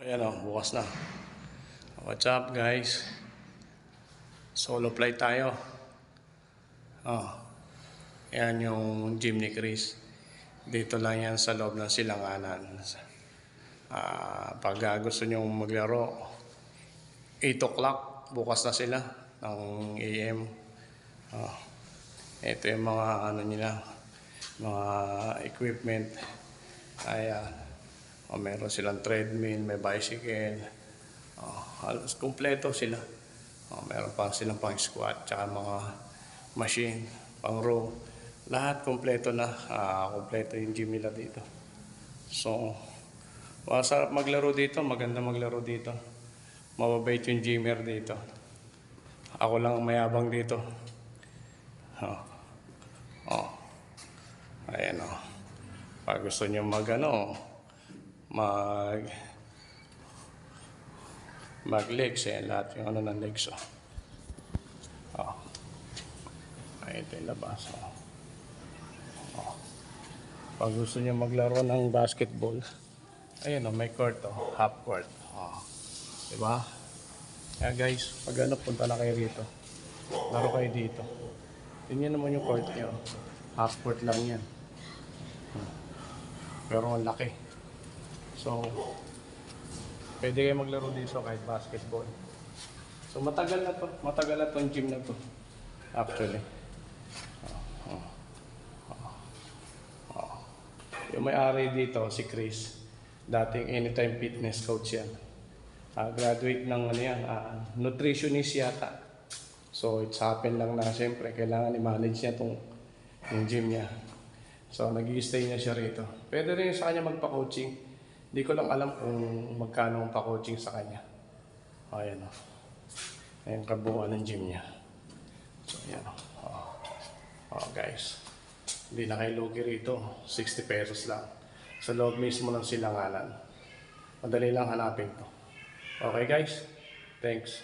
Ayan o, bukas na. What's up guys? Solo flight tayo. Oh, yan yung gym ni Chris. Dito lang yan sa loob ng Silanganan. Pag gusto nyo maglaro, 8 o'clock, bukas na sila ng AM. Ito yung mga ano nila, mga equipment. Meron silang treadmill, may bicycle. Halos kumpleto sila. Meron pa silang pang squat, tsaka mga machine, pang row. Lahat kumpleto na. Kumpleto yung gym nila dito. So, masarap maglaro dito, maganda maglaro dito. Mababait yung gymmer dito. Ako lang mayabang dito. Ayan o. Pag gusto nyo mag legs, lahat yung ng legs. Ito yung labas. Pag gusto nyo maglaro ng basketball, ayan may court, half court. Diba? Kaya guys, pag punta na kayo rito, laro kayo dito. Tingnan naman yung court nyo. Half court lang yan. Pero ang laki. So, pwede kayo maglaro dito kahit basketball. So, matagal na to. Matagal na tong gym na to. Actually. Yung may-ari dito, si Chris. Dating Anytime Fitness coach yan. Graduate ng nutritionist yata. So, it's happened lang na siyempre, kailangan i-manage niya yung gym niya. So, nag-i-stay na siya rito. Pwede rin sa kanya magpa-coaching. Hindi ko lang alam kung magkano ang pa-coaching sa kanya. Ayan o. Ayan kabuuan ng gym niya. So, ayan o. Guys. Hindi na kayo lugi rito. 60 pesos lang. Sa loob mismo ng Silanganan. Madali lang hanapin to. Okay guys? Thanks.